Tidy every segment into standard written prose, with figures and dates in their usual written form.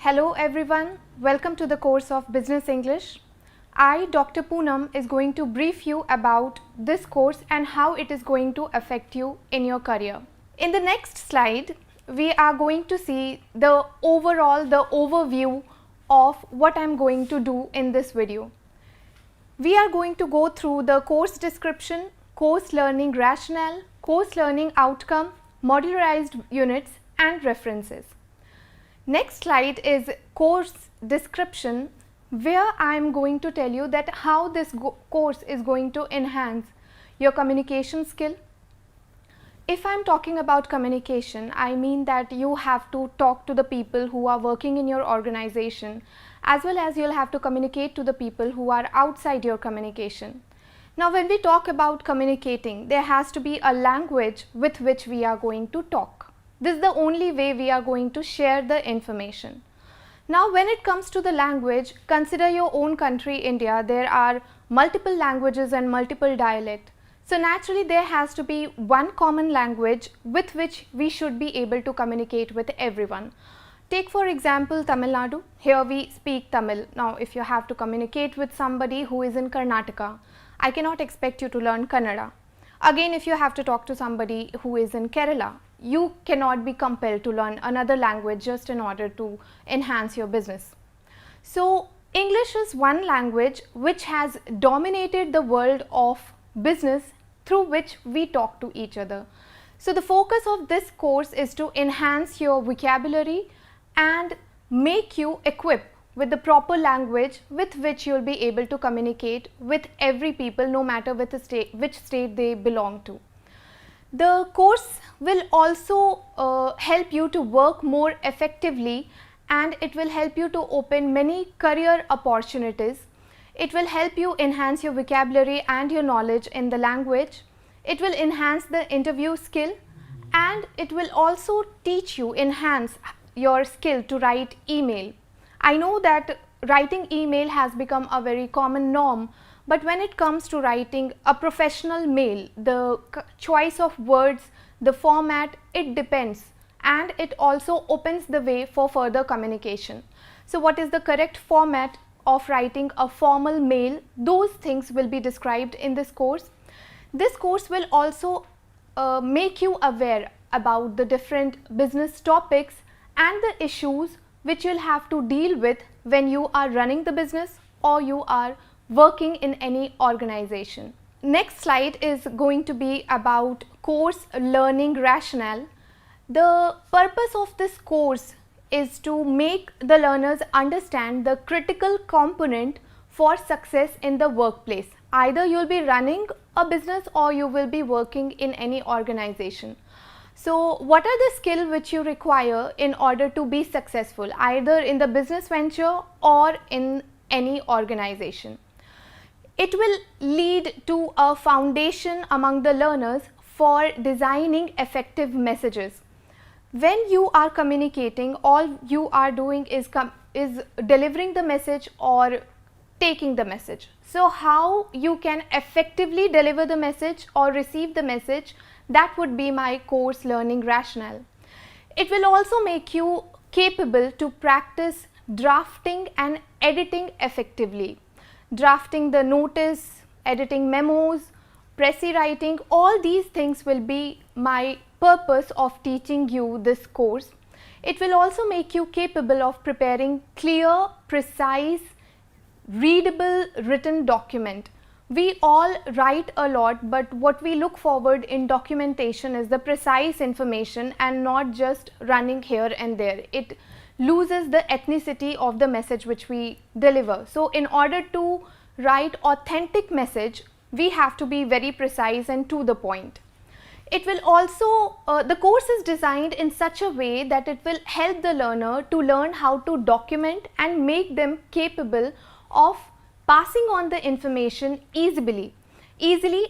Hello everyone, welcome to the course of Business English. I, Dr. Poonam, is going to brief you about this course and how it is going to affect you in your career. In the next slide, we are going to see the overview of what I am going to do in this video. We are going to go through the course description, course learning rationale, course learning outcome, modularized units and references. Next slide is course description, where I am going to tell you that how this course is going to enhance your communication skill. If I am talking about communication, I mean that you have to talk to the people who are working in your organization, as well as you'll have to communicate to the people who are outside your communication. Now, when we talk about communicating, there has to be a language with which we are going to talk. This is the only way we are going to share the information. Now, when it comes to the language, consider your own country, India. There are multiple languages and multiple dialects. So naturally, there has to be one common language with which we should be able to communicate with everyone. Take for example Tamil Nadu. Here we speak Tamil. Now, if you have to communicate with somebody who is in Karnataka, I cannot expect you to learn Kannada. Again, if you have to talk to somebody who is in Kerala, you cannot be compelled to learn another language just in order to enhance your business. So, English is one language which has dominated the world of business through which we talk to each other. So, the focus of this course is to enhance your vocabulary and make you equipped with the proper language with which you will be able to communicate with every people, no matter which state they belong to. The course will also help you to work more effectively, and it will help you to open many career opportunities. It will help you enhance your vocabulary and your knowledge in the language. It will enhance the interview skill, and it will also enhance your skill to write email. I know that writing email has become a very common norm, but when it comes to writing a professional mail, the choice of words, the format, it depends, and it also opens the way for further communication. So, what is the correct format of writing a formal mail? Those things will be described in this course. This course will also make you aware about the different business topics and the issues which you'll have to deal with when you are running the business or you are working in any organization. Next slide is going to be about course learning rationale. The purpose of this course is to make the learners understand the critical component for success in the workplace. Either you'll be running a business or you will be working in any organization. So, what are the skills which you require in order to be successful, either in the business venture or in any organization? It will lead to a foundation among the learners for designing effective messages. When you are communicating, all you are doing is delivering the message or taking the message. So, how you can effectively deliver the message or receive the message, that would be my course learning rationale. It will also make you capable to practice drafting and editing effectively. Drafting the notice, editing memos, pressy writing, all these things will be my purpose of teaching you this course. It will also make you capable of preparing clear, precise, readable written document. We all write a lot, but what we look forward in documentation is the precise information and not just running here and there. It loses the ethnicity of the message which we deliver. So, in order to write authentic message, we have to be very precise and to the point. It will also, the course is designed in such a way that it will help the learner to learn how to document and make them capable of passing on the information easily,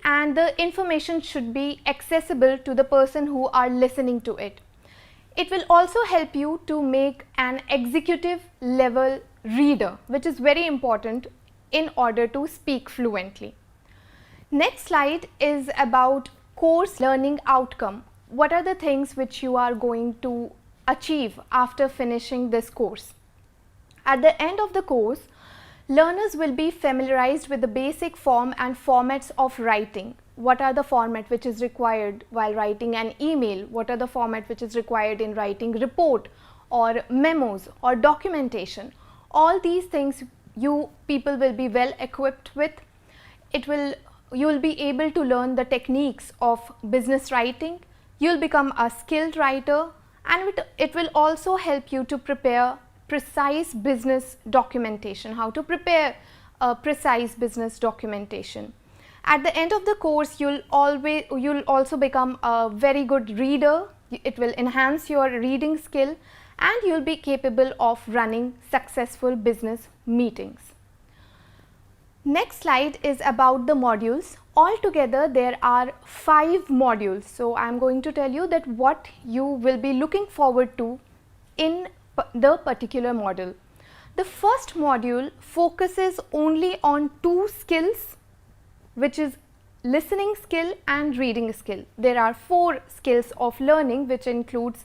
and the information should be accessible to the person who are listening to it. It will also help you to make an executive level reader, which is very important in order to speak fluently. Next slide is about course learning outcome. What are the things which you are going to achieve after finishing this course? At the end of the course, learners will be familiarized with the basic form and formats of writing. What are the format which is required while writing an email? What are the format which is required in writing report or memos or documentation? All these things you people will be well equipped with. You will be able to learn the techniques of business writing. You will become a skilled writer, and it will also help you to prepare precise business documentation, how to prepare a precise business documentation. At the end of the course, you'll also become a very good reader. It will enhance your reading skill, and you'll be capable of running successful business meetings. Next slide is about the modules. Altogether there are 5 modules. So I am going to tell you that what you will be looking forward to in the particular module. The first module focuses only on 2 skills, which is listening skill and reading skill. There are 4 skills of learning, which includes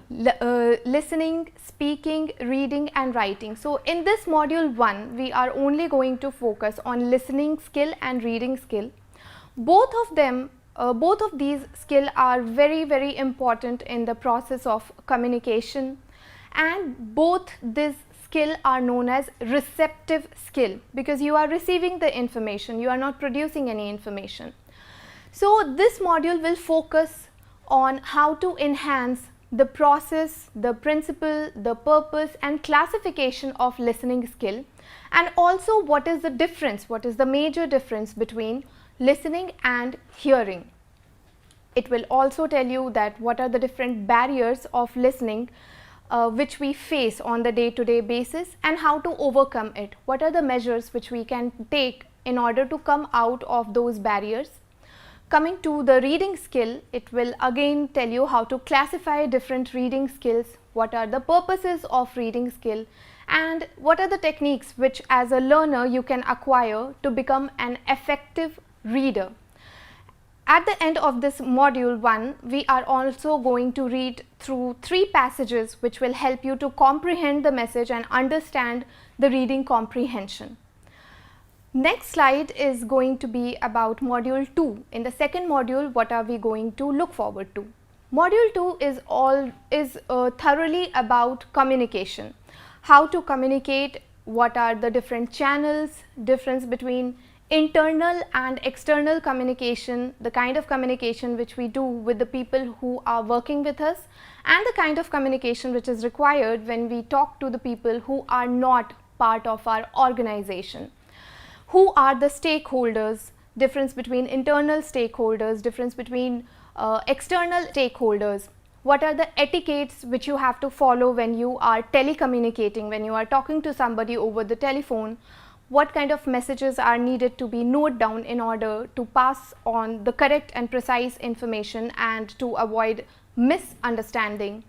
listening, speaking, reading and writing. So in this module 1, we are only going to focus on listening skill and reading skill. Both of these skills are very important in the process of communication, and both these skill are known as receptive skill, because you are receiving the information, you are not producing any information. So this module will focus on how to enhance the process, the principle, the purpose and classification of listening skill, and also what is the major difference between listening and hearing. It will also tell you that what are the different barriers of listening which we face on the day-to-day basis, and how to overcome it. What are the measures which we can take in order to come out of those barriers. Coming to the reading skill, it will again tell you how to classify different reading skills, what are the purposes of reading skill, and what are the techniques which as a learner you can acquire to become an effective reader. At the end of this module 1, we are also going to read through 3 passages which will help you to comprehend the message and understand the reading comprehension. Next slide is going to be about module 2. In the second module, what are we going to look forward to? Module 2 is thoroughly about communication. How to communicate, what are the different channels, difference between internal and external communication, the kind of communication which we do with the people who are working with us, and the kind of communication which is required when we talk to the people who are not part of our organization. Who are the stakeholders, difference between internal stakeholders, difference between external stakeholders, what are the etiquettes which you have to follow when you are telecommunicating, when you are talking to somebody over the telephone, what kind of messages are needed to be noted down in order to pass on the correct and precise information and to avoid misunderstanding.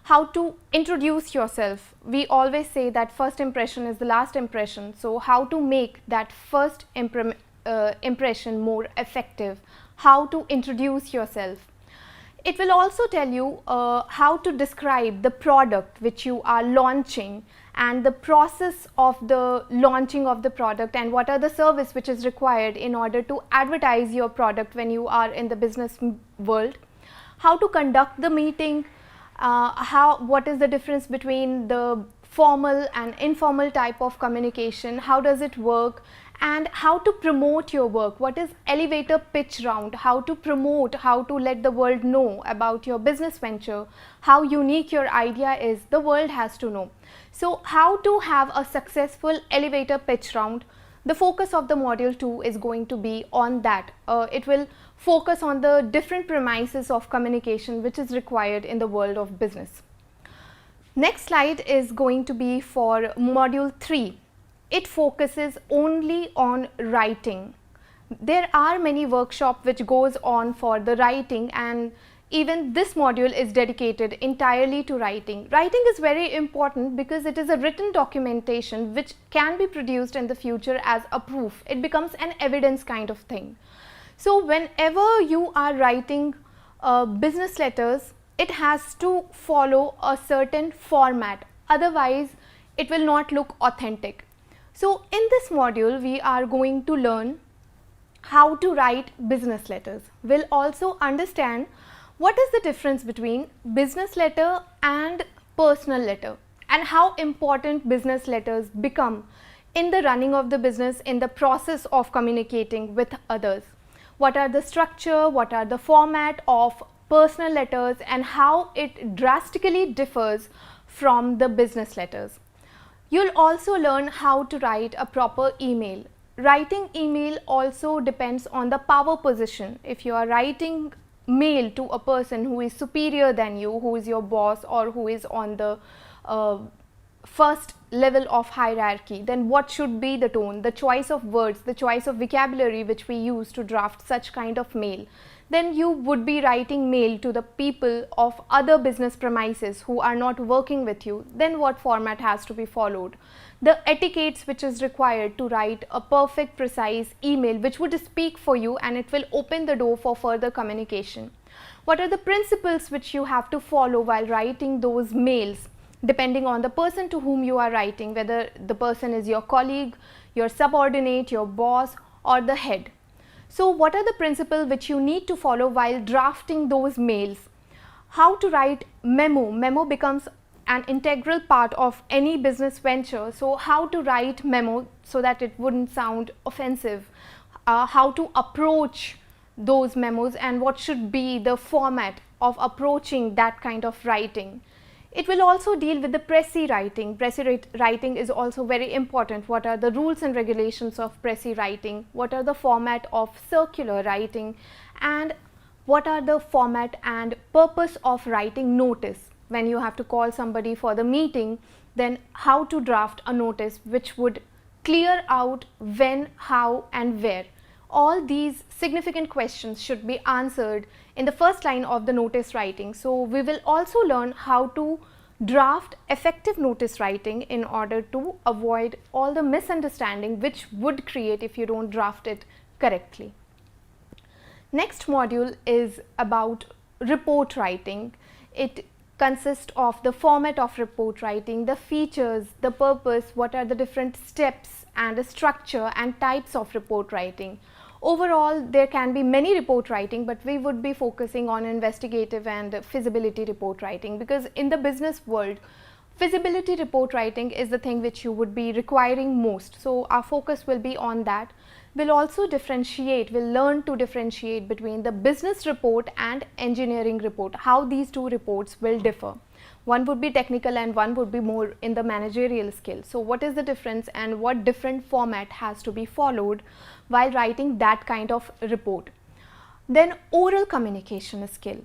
How to introduce yourself. We always say that first impression is the last impression. So how to make that first impression more effective. How to introduce yourself. It will also tell you how to describe the product which you are launching and the process of the launching of the product, and what are the service which is required in order to advertise your product when you are in the business world. How to conduct the meeting. What is the difference between the formal and informal type of communication, how does it work, and how to promote your work. What is elevator pitch round, how to promote, how to let the world know about your business venture, how unique your idea is, the world has to know. So how to have a successful elevator pitch round. The focus of the module 2 is going to be on that. It will focus on the different premises of communication which is required in the world of business. Next slide is going to be for module 3. It focuses only on writing. There are many workshops which goes on for the writing, and even this module is dedicated entirely to writing. Writing is very important because it is a written documentation which can be produced in the future as a proof. It becomes an evidence kind of thing. So whenever you are writing business letters, it has to follow a certain format. Otherwise, it will not look authentic. So in this module, we are going to learn how to write business letters. We'll also understand what is the difference between business letter and personal letter, and how important business letters become in the running of the business, in the process of communicating with others. What are the structure, what are the format of personal letters, and how it drastically differs from the business letters. You'll also learn how to write a proper email. Writing email also depends on the power position. If you are writing mail to a person who is superior than you, who is your boss, or who is on the first level of hierarchy, then what should be the tone, the choice of words, the choice of vocabulary which we use to draft such kind of mail. Then you would be writing mail to the people of other business premises who are not working with you. Then what format has to be followed? The etiquettes which is required to write a perfect, precise email which would speak for you, and it will open the door for further communication. What are the principles which you have to follow while writing those mails, depending on the person to whom you are writing, whether the person is your colleague, your subordinate, your boss, or the head. So what are the principles which you need to follow while drafting those mails? How to write memo. Memo becomes an integral part of any business venture. So how to write memo so that it wouldn't sound offensive. How to approach those memos, and what should be the format of approaching that kind of writing. It will also deal with the pressy writing. Pressy writing is also very important. What are the rules and regulations of pressy writing? What are the format of circular writing? And what are the format and purpose of writing notice? When you have to call somebody for the meeting, then how to draft a notice which would clear out when, how, and where. All these significant questions should be answered in the first line of the notice writing. So we will also learn how to draft effective notice writing in order to avoid all the misunderstanding which would create if you don't draft it correctly. Next module is about report writing. It consists of the format of report writing, the features, the purpose, what are the different steps and the structure and types of report writing. Overall, there can be many report writing, but we would be focusing on investigative and feasibility report writing, because in the business world, feasibility report writing is the thing which you would be requiring most. So our focus will be on that. We'll also we'll learn to differentiate between the business report and engineering report, how these two reports will differ. One would be technical and one would be more in the managerial skill. So what is the difference and what different format has to be followed while writing that kind of report? Then oral communication skill.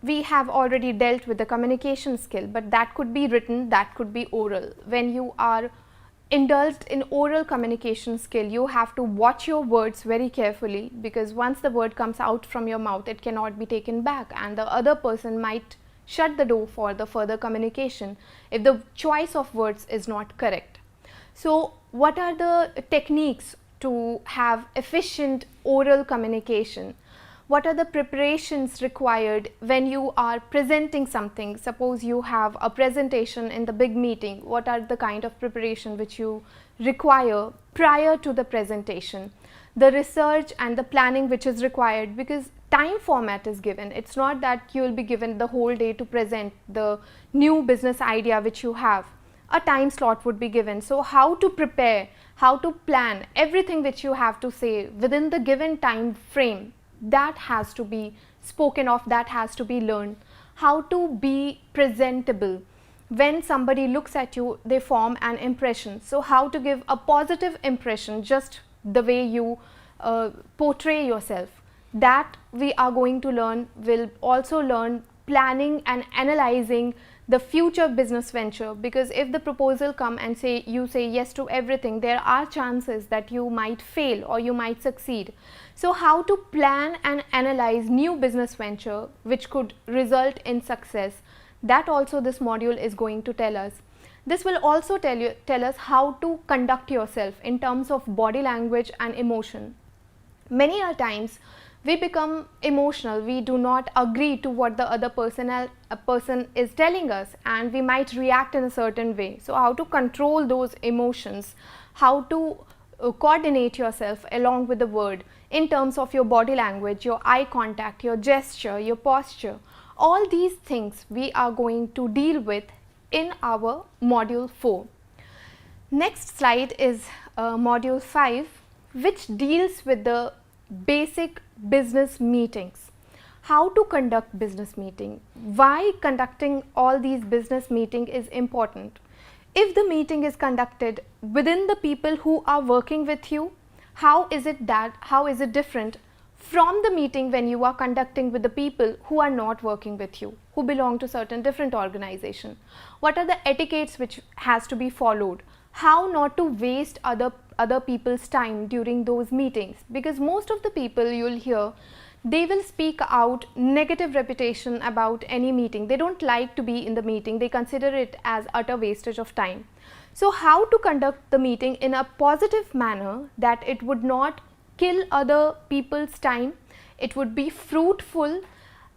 We have already dealt with the communication skill, but that could be written, that could be oral. When you are indulged in oral communication skill, you have to watch your words very carefully, because once the word comes out from your mouth, it cannot be taken back, and the other person might shut the door for the further communication if the choice of words is not correct. So what are the techniques to have efficient oral communication? What are the preparations required when you are presenting something? Suppose you have a presentation in the big meeting. What are the kind of preparation which you require prior to the presentation? The research and the planning which is required, because time format is given. It's not that you will be given the whole day to present the new business idea which you have. A time slot would be given. So how to prepare, how to plan everything which you have to say within the given time frame, that has to be spoken of, that has to be learned. How to be presentable. When somebody looks at you, they form an impression. So how to give a positive impression just the way you portray yourself. That we are going to learn. We'll also learn planning and analyzing the future business venture, because if the proposal come and you say yes to everything, there are chances that you might fail or you might succeed. So how to plan and analyze new business venture which could result in success, that also this module is going to tell us. This will also tell us how to conduct yourself in terms of body language and emotion. Many a times we become emotional, we do not agree to what the other person is telling us, and we might react in a certain way. So how to control those emotions, how to coordinate yourself along with the word in terms of your body language, your eye contact, your gesture, your posture, all these things we are going to deal with in our module 4. Next slide is module 5, which deals with the basic business meetings. How to conduct business meeting, why conducting all these business meeting is important. If the meeting is conducted within the people who are working with you, how is it different from the meeting when you are conducting with the people who are not working with you, who belong to certain different organization? What are the etiquettes which has to be followed? How not to waste other people's time during those meetings, because most of the people you will hear, they will speak out negative reputation about any meeting. They don't like to be in the meeting, they consider it as utter wastage of time. So how to conduct the meeting in a positive manner that it would not kill other people's time, it would be fruitful,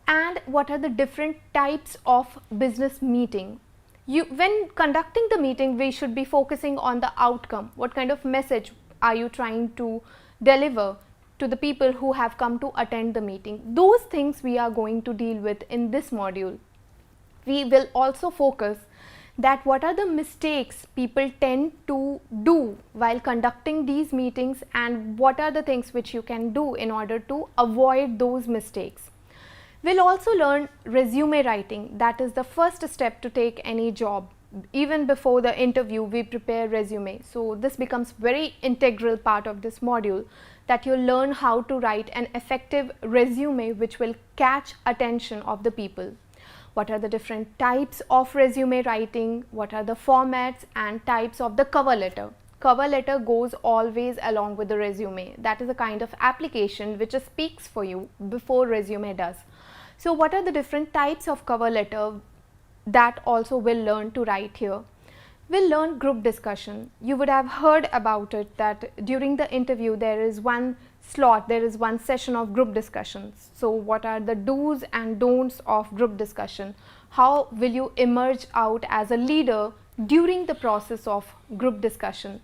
and what are the different types of business meeting. When conducting the meeting, we should be focusing on the outcome. What kind of message are you trying to deliver to the people who have come to attend the meeting? Those things we are going to deal with in this module. We will also focus that what are the mistakes people tend to do while conducting these meetings, and what are the things which you can do in order to avoid those mistakes. We'll also learn resume writing. That is the first step to take any job. Even before the interview, we prepare resume. So this becomes very integral part of this module, that you'll learn how to write an effective resume which will catch attention of the people. What are the different types of resume writing? What are the formats and types of the cover letter? Cover letter goes always along with the resume. That is a kind of application which speaks for you before resume does. So what are the different types of cover letter? That also we'll learn to write here. We'll learn group discussion. You would have heard about it, that during the interview there is one slot, there is one session of group discussions. So what are the do's and don'ts of group discussion? How will you emerge out as a leader during the process of group discussion?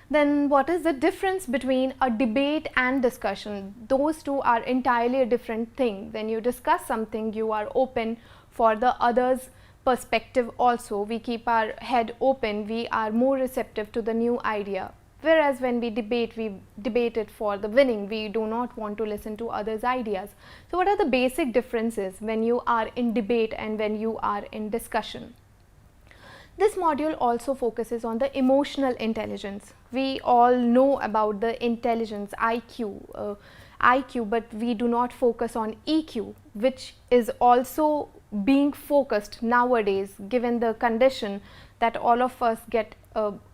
Then what is the difference between a debate and discussion? Those two are entirely a different thing. When you discuss something, you are open for the other's perspective also. We keep our head open, we are more receptive to the new idea. Whereas when we debate it for the winning, we do not want to listen to others' ideas. So what are the basic differences when you are in debate and when you are in discussion? This module also focuses on the emotional intelligence. We all know about the intelligence, IQ, but we do not focus on EQ, which is also being focused nowadays, given the condition that all of us get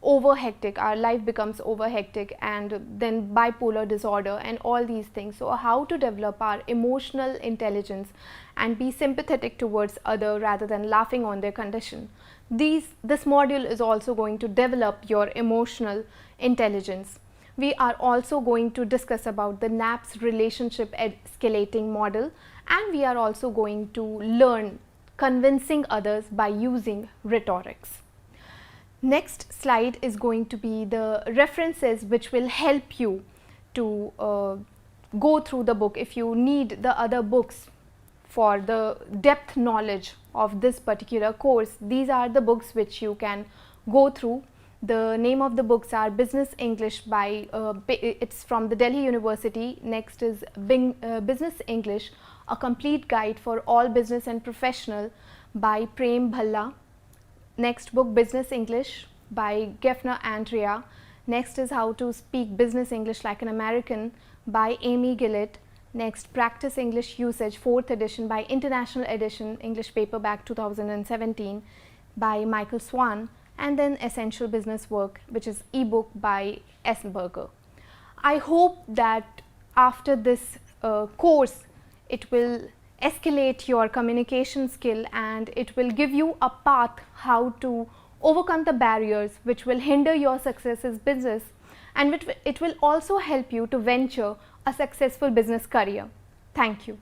over hectic, our life becomes over hectic, and then bipolar disorder and all these things. So how to develop our emotional intelligence and be sympathetic towards other rather than laughing on their condition. This module is also going to develop your emotional intelligence. We are also going to discuss about the NAP's relationship escalating model, and we are also going to learn convincing others by using rhetorics. Next slide is going to be the references which will help you to go through the book. If you need the other books for the depth knowledge of this particular course, these are the books which you can go through. The name of the books are Business English by, it's from the Delhi University. Next is Business English, a complete guide for all business and professional by Prem Bhalla. Next book, Business English by Gefner Andrea. Next is How to Speak Business English Like an American by Amy Gillett. Next, Practice English Usage, 4th edition by International Edition, English Paperback 2017 by Michael Swan. And then Essential Business Work, which is ebook by S. Berger. I hope that after this course, it will escalate your communication skill and it will give you a path how to overcome the barriers which will hinder your success as business, and it will also help you to venture a successful business career. Thank you.